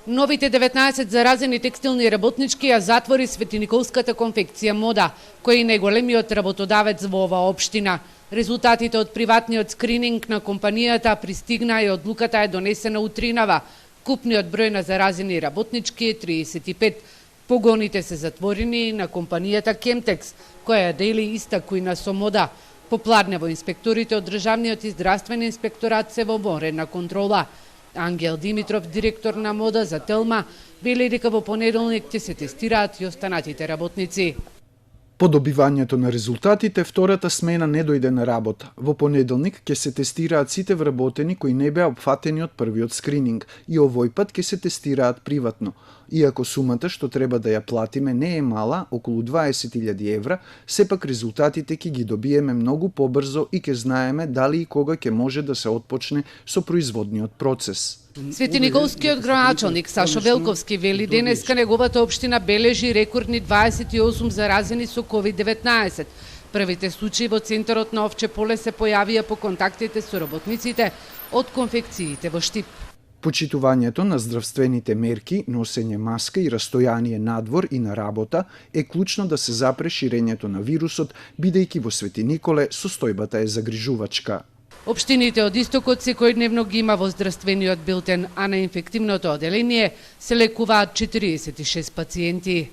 Новите 19 заразени текстилни работнички ја затвори Светиниколската конфекција мода, кој е најголемиот работодавец во оваа општина. Резултатите од приватниот скрининг на компанијата пристигна и одлуката е донесена утринава. Купниот број на заразени работнички е 35. Погоните се затворени на компанијата Кемтекс, која дели иста којна со мода. Попладнево инспекторите од Државниот и здравствен инспекторат се во вонредна контрола. Ангел Димитров, директор на мода за Телма, вели дека во понеделник ќе се тестираат и останатите работници. По добивањето на резултатите, втората смена не дојде на работа. Во понеделник ќе се тестираат сите вработени кои не беа опфатени од првиот скрининг и овој пат ќе се тестираат приватно. Иако сумата што треба да ја платиме не е мала, околу 20.000 евра, сепак резултатите ќе ги добиеме многу побрзо и ќе знаеме дали и кога ќе може да се отпочне со производниот процес. Светиниколскиот градоначалник Сашо Велковски вели денеска неговата општина бележи рекордни 28 заразени со COVID-19. Првите случаи во центарот на Овче поле се појавија по контактите со работниците од конфекциите во Штип. Почитувањето на здравствените мерки, носење маска и растојание надвор и на работа е клучно да се запре ширењето на вирусот, бидејќи во Светиниколе состојбата е загрижувачка. Општините од истокот секојдневно ги има во здравствениот билтен, а на инфективното оделение се лекуваат 46 пациенти.